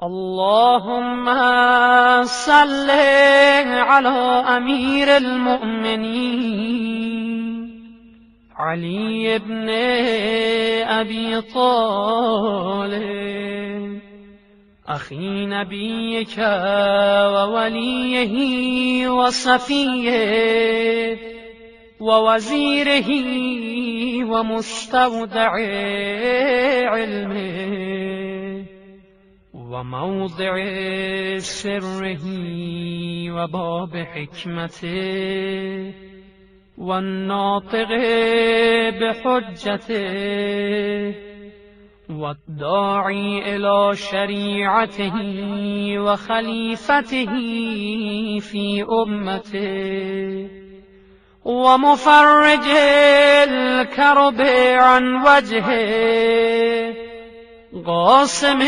اللهم صل على أمير المؤمنين علي بن أبي طالب أخي نبيك ووليه وصفيه ووزيره ومستودع علمه وموضع سره وباب حكمته والناطق بحجته والداعي إلى شريعته وخليفته في أمته ومفرج الكرب عن وجهه قاسم